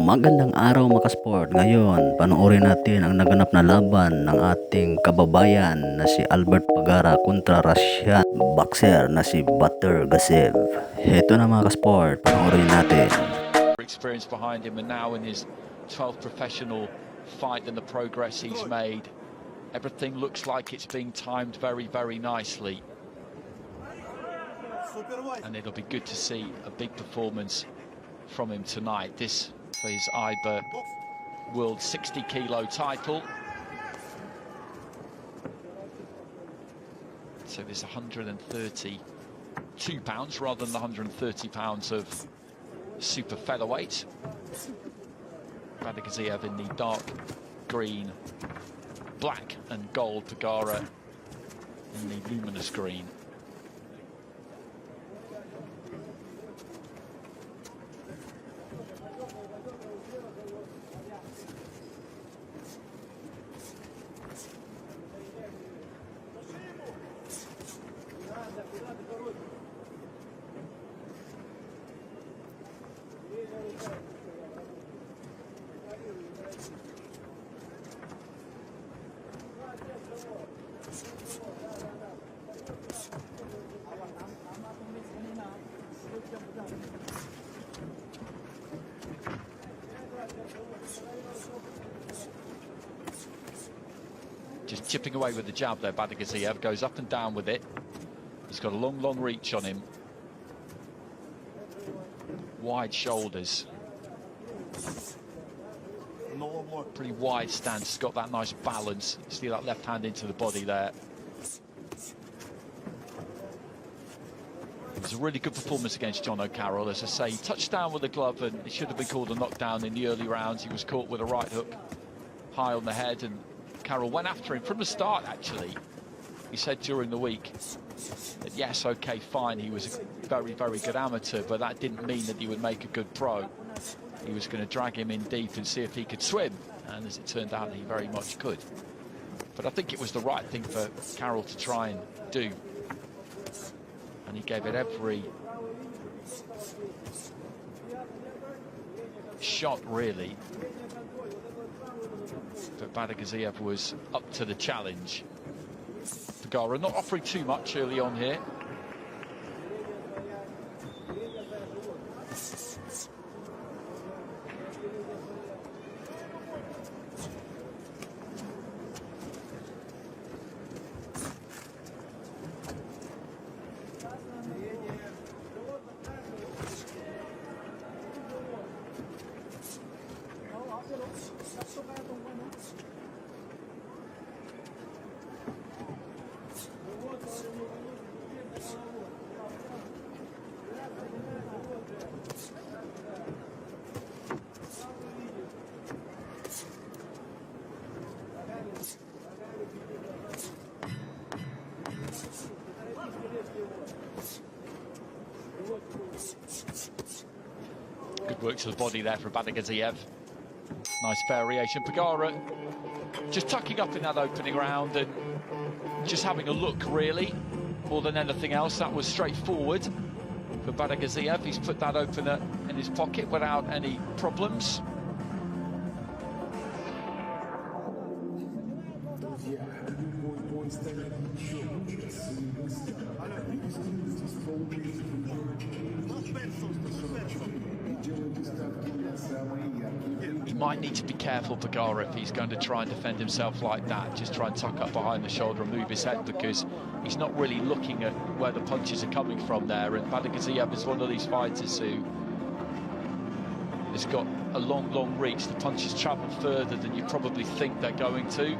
Magandang araw mga kasport. Ngayon, panoorin natin ang naganap na laban ng ating kababayan na si Albert Pagara kontra Russian boxer na si Batyrgaziev. Heto na mga kasport, panoorin natin. Experience behind him, and now in his 12th professional fight and the progress he's made, everything looks like it's being timed very, very nicely. And it'll be good to see a big performance from him tonight. This for his IBA World 60 kilo title. So there's 132 pounds rather than the 130 pounds of super featherweight. Batyrgaziev in the dark green, black and gold, Pagara in the luminous green. Just chipping away with the jab there, Batyrgaziev goes up and down with it. He's got a long, long reach on him. Wide shoulders. Pretty wide stance, he's got that nice balance. See that left hand into the body there. It was a really good performance against John O'Carroll. As I say, he touched down with a glove and it should have been called a knockdown in the early rounds. He was caught with a right hook high on the head, and Carroll went after him from the start, actually. He said during the week that, yes, OK, fine, he was a very, very good amateur, but that didn't mean that he would make a good pro. He was going to drag him in deep and see if he could swim, and as it turned out, he very much could. But I think it was the right thing for Carroll to try and do, and he gave it every shot, really. But Batyrgaziev was up to the challenge. Pagara not offering too much early on here. Good work to the body there for Batyrgaziev. Nice variation. Pagara just tucking up in that opening round and just having a look, really, more than anything else. That was straightforward for Batyrgaziev. He's put that opener in his pocket without any problems. He might need to be careful, Pagara, if he's going to try and defend himself like that. Just try and tuck up behind the shoulder and move his head, because he's not really looking at where the punches are coming from there. And Batyrgaziev is one of these fighters who has got a long, long reach. The punches travel further than you probably think they're going to.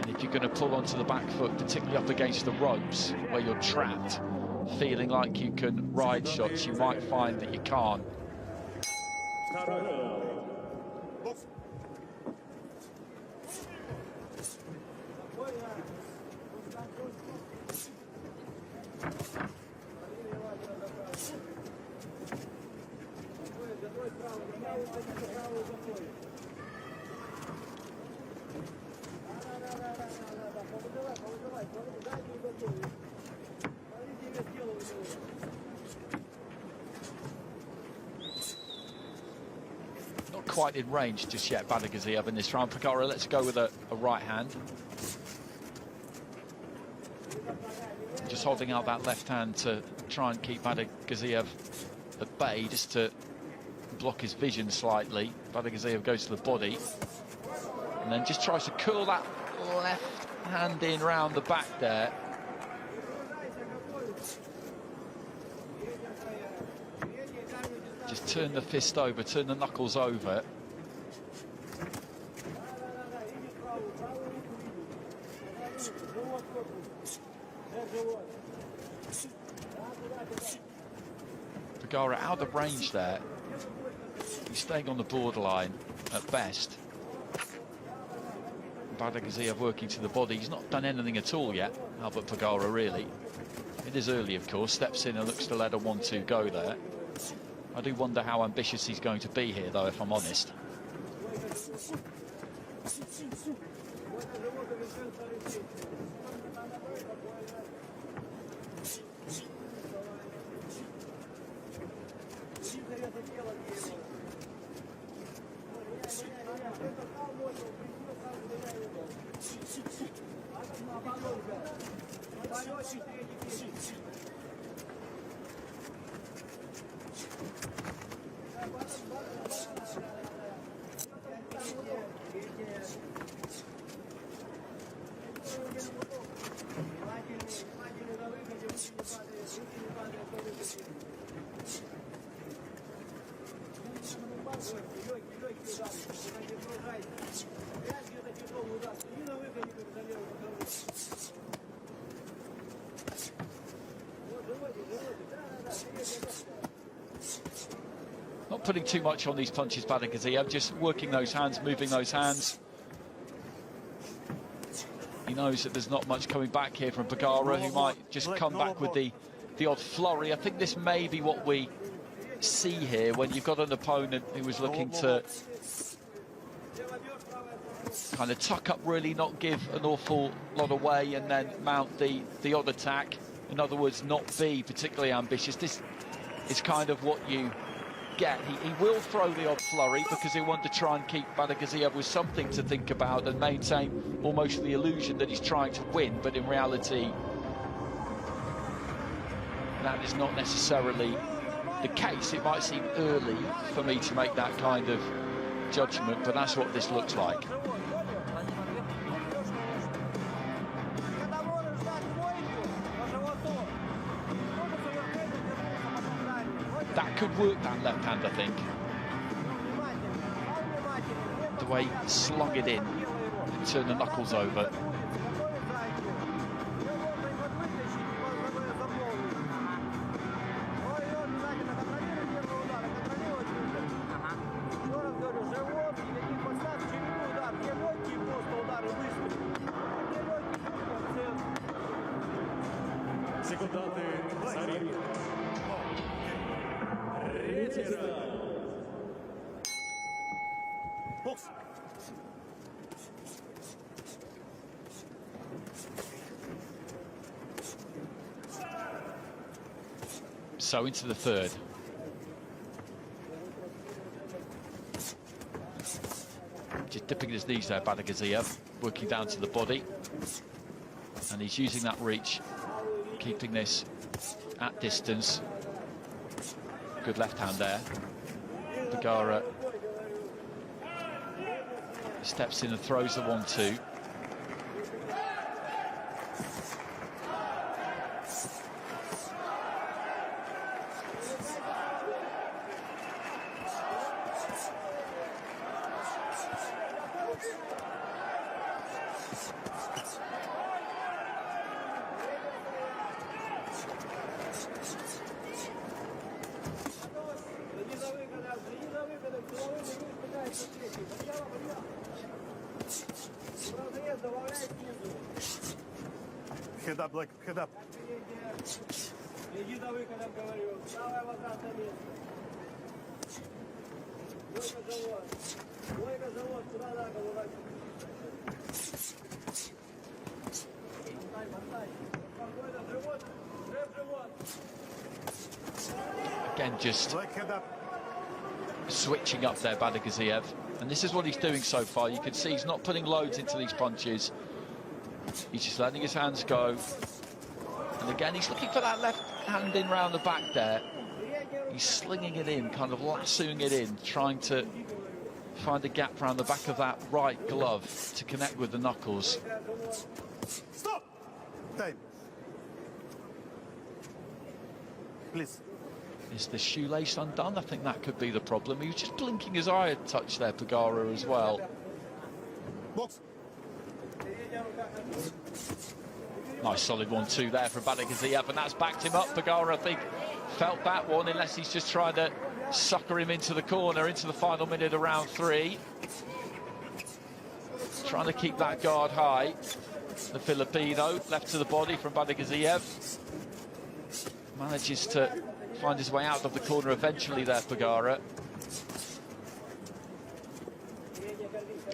And if you're going to pull onto the back foot, particularly up against the ropes where you're trapped, feeling like you can ride shots, you might find that you can't. quite in range just yet, Batyrgaziev, in this round. Pagara, let's go with a right hand. Just holding out that left hand to try and keep Batyrgaziev at bay, just to block his vision slightly. Batyrgaziev goes to the body and then just tries to curl that left hand in round the back there. Just turn the fist over, turn the knuckles over. Pagara out of range there. He's staying on the borderline at best. Batyrgaziev working to the body. He's not done anything at all yet, Albert Pagara, really. It is early, of course. Steps in and looks to let a 1-2 go there. I do wonder how ambitious he's going to be here, though, if I'm honest. Not putting too much on these punches, Batyrgaziev, just working those hands, moving those hands. He knows that there's not much coming back here from Pagara, who might just come back with the odd flurry. I think this may be what we see here when you've got an opponent who was looking to kind of tuck up, really not give an awful lot away, and then mount the odd attack. In other words, not be particularly ambitious. This is kind of what you get. He will throw the odd flurry because he wants to try and keep Batyrgaziev with something to think about and maintain almost the illusion that he's trying to win, but in reality that is not necessarily the case. It might seem early for me to make that kind of judgment, but that's what this looks like. That could work, that left hand, I think. The way he slung it in and turned the knuckles over. So into the third. Just dipping his knees there, Batyrgaziev, working down to the body. And he's using that reach, keeping this at distance. Good left hand there. Pagara steps in and throws the 1-2. Head up, like, head up. Again, just Like, head up. switching up there, Batyrgaziev. And this is what he's doing so far. You can see he's not putting loads into these punches. He's just letting his hands go. And again, he's looking for that left hand in round the back there. He's slinging it in, kind of lassoing it in, trying to find a gap around the back of that right glove to connect with the knuckles. Stop! Time. Please. Is the shoelace undone? I think that could be the problem. He was just blinking his eye a touch there, Pagara, as well. Box. Nice solid 1-2 there from Batyrgaziev, and that's backed him up. Pagara, I think, felt that one, unless he's just trying to sucker him into the corner, into the final minute of round 3. Trying to keep that guard high. The Filipino, left to the body from Batyrgaziev. Manages to find his way out of the corner eventually there, Pagara.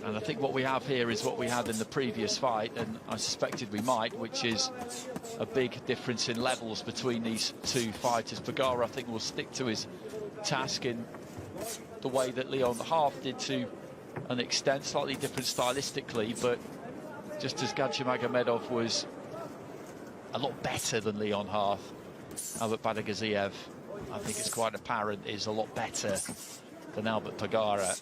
And I think what we have here is what we had in the previous fight, and I suspected we might, which is a big difference in levels between these two fighters. Pagara, I think, will stick to his task in the way that Leon Half did to an extent, slightly different stylistically, but just as Gadjimagomedov was a lot better than Leon Half, Albert Batyrgaziev, I think it's quite apparent, is a lot better than Albert Pagara.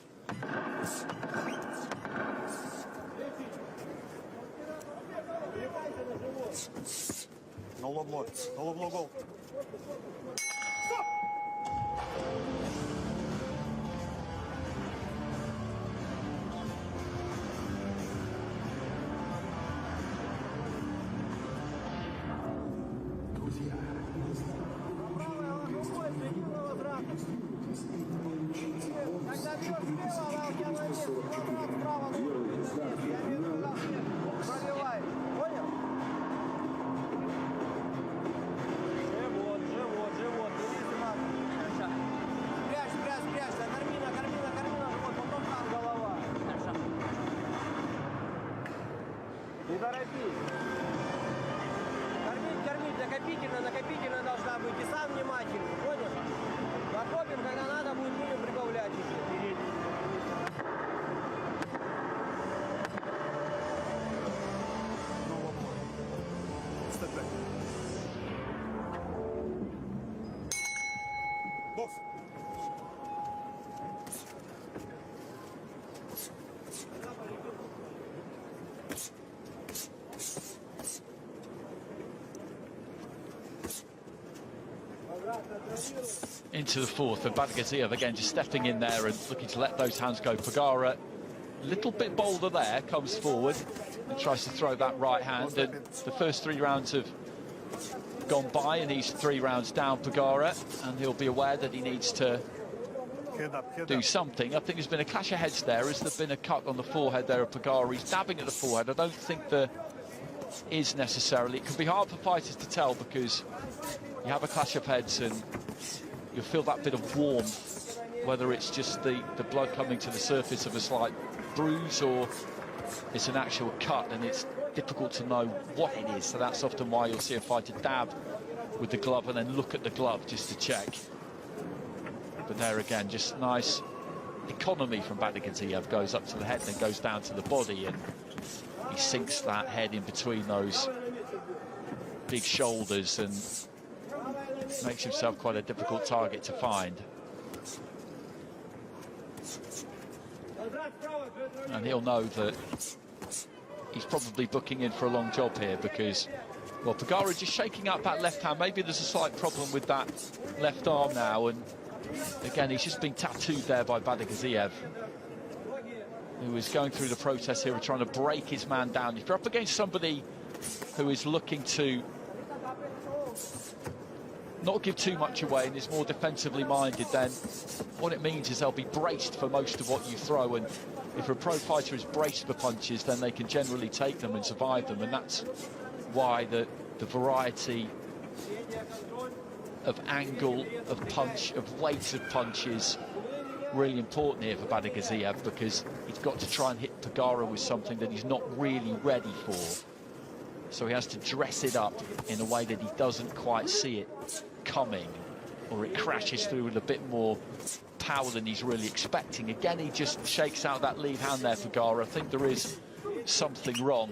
No low blow. No low blow goal. Не торопись. Кормить накопительно, накопительно должна быть. И сам внимательный, понял? Накопим, когда надо, будет минимум прибавлять еще. No low blow. Step back. Box. Into the fourth, and Batyrgaziev again just stepping in there and looking to let those hands go. Pagara, a little bit bolder there, comes forward and tries to throw that right hand. And the first 3 rounds have gone by, and he's 3 rounds down, Pagara, and he'll be aware that he needs to do something. I think there's been a clash of heads there. Has there been a cut on the forehead there of Pagara? He's dabbing at the forehead. I don't think there is necessarily. It can be hard for fighters to tell because you have a clash of heads and you'll feel that bit of warmth, whether it's just the blood coming to the surface of a slight bruise or it's an actual cut, and it's difficult to know what it is. So that's often why you'll see a fighter dab with the glove and then look at the glove just to check. But there again, just nice economy from Batyrgaziev. Goes up to the head, then goes down to the body, and he sinks that head in between those big shoulders and makes himself quite a difficult target to find. And he'll know that he's probably booking in for a long job here because, well, Pagara just shaking up that left hand. Maybe there's a slight problem with that left arm now, and again, he's just been tattooed there by Batyrgaziev, who is going through the process here of trying to break his man down. If you're up against somebody who is looking to not give too much away and is more defensively minded, then what it means is they'll be braced for most of what you throw, and if a pro fighter is braced for punches, then they can generally take them and survive them, and that's why the variety of angle of punch, of weight of punch is really important here for Batyrgaziev, because he's got to try and hit Pagara with something that he's not really ready for. So he has to dress it up in a way that he doesn't quite see it coming, or it crashes through with a bit more power than he's really expecting. Again, he just shakes out that lead hand there, Pagara. I think there is something wrong.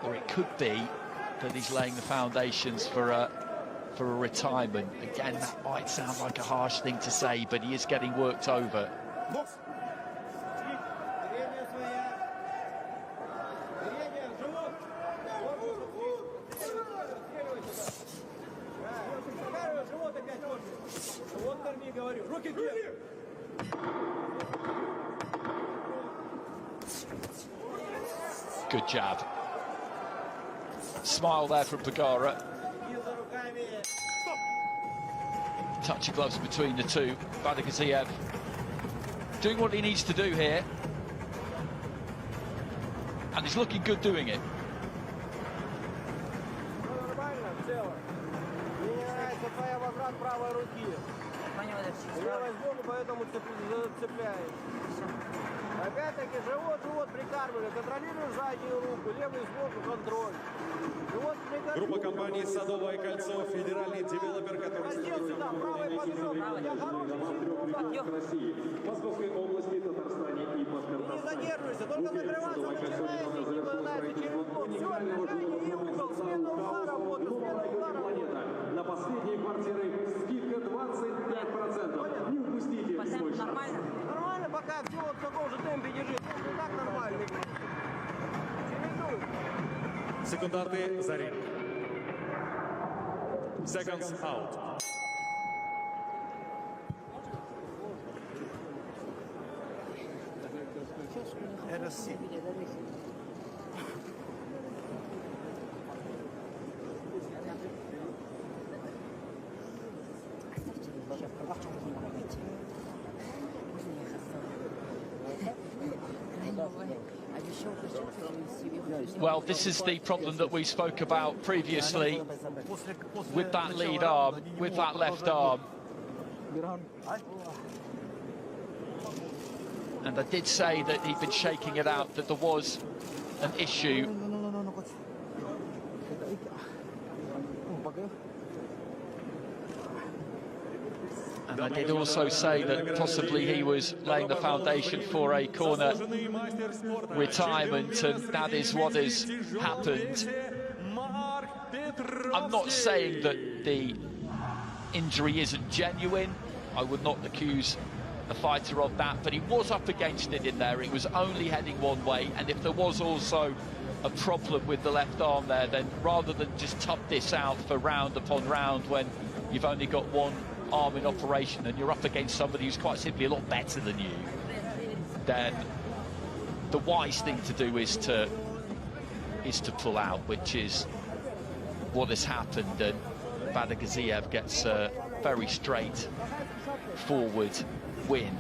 Or it could be that he's laying the foundations for a retirement. Again, that might sound like a harsh thing to say, but he is getting worked over. Good jab. Smile there from Pagara. Touch of gloves between the two. Batyrgaziev doing what he needs to do here. And he's looking good doing it. Опять-таки живот прикармливай, контролируешь заднюю руку, левую сбоку контроль. Группа компании «Садовое кольцо», федеральный девелопер, который России, Московской области, Татарстане и Башкортостане. Не задерживайся, только закрываться начинаете, не пытайся через блок. Все, движение и угол, смена угла работы, смена угла работы. На последние квартиры скидка 25%. Не упустите свой шанс. Нормально, пока все вот в таком же темпе держит. Ну, так нормально. Секунданты за ринг. Seconds out. Well, this is the problem that we spoke about previously with that lead arm, with that left arm. And I did say that he'd been shaking it out, that there was an issue. And I did also say that possibly he was laying the foundation for a corner retirement, and that is what has happened. I'm not saying that the injury isn't genuine. I would not accuse a fighter of that, but he was up against it in there. It was only heading one way, and if there was also a problem with the left arm there, then rather than just tough this out for round upon round when you've only got one arm in operation and you're up against somebody who's quite simply a lot better than you, then the wise thing to do is to pull out, which is what has happened. And Batyrgaziev gets a very straight forward win.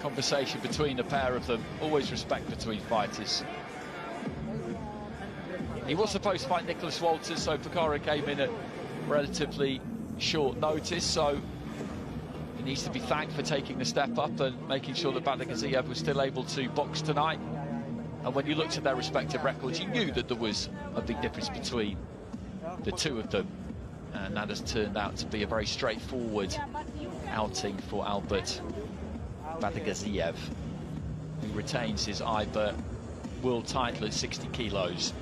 Conversation between the pair of them, always respect between fighters. He was supposed to fight Nicholas Walters, so Pagara came in at relatively short notice, so he needs to be thanked for taking the step up and making sure that Batyrgaziev was still able to box tonight. And when you looked at their respective records, you knew that there was a big difference between the two of them, and that has turned out to be a very straightforward outing for Albert Batyrgaziev, who retains his IBA world title at 60 kilos.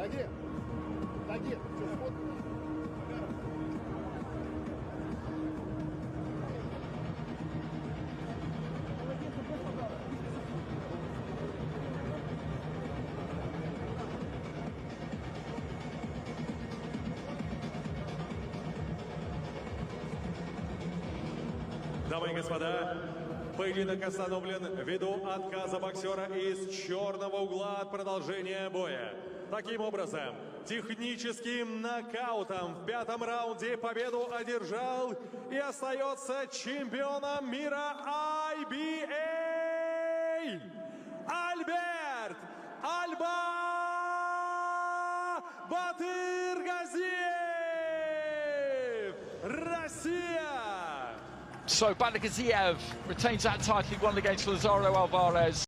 Даги! Даги! Дамы и господа, поединок остановлен ввиду отказа боксера из черного угла от продолжения боя. Таким образом, техническим нокаутом в 5-м раунде победу одержал и остается чемпионом мира IBA Альберт Батыргазиев, Россия! So Batyrgaziev retains that title he won against Lazaro Alvarez.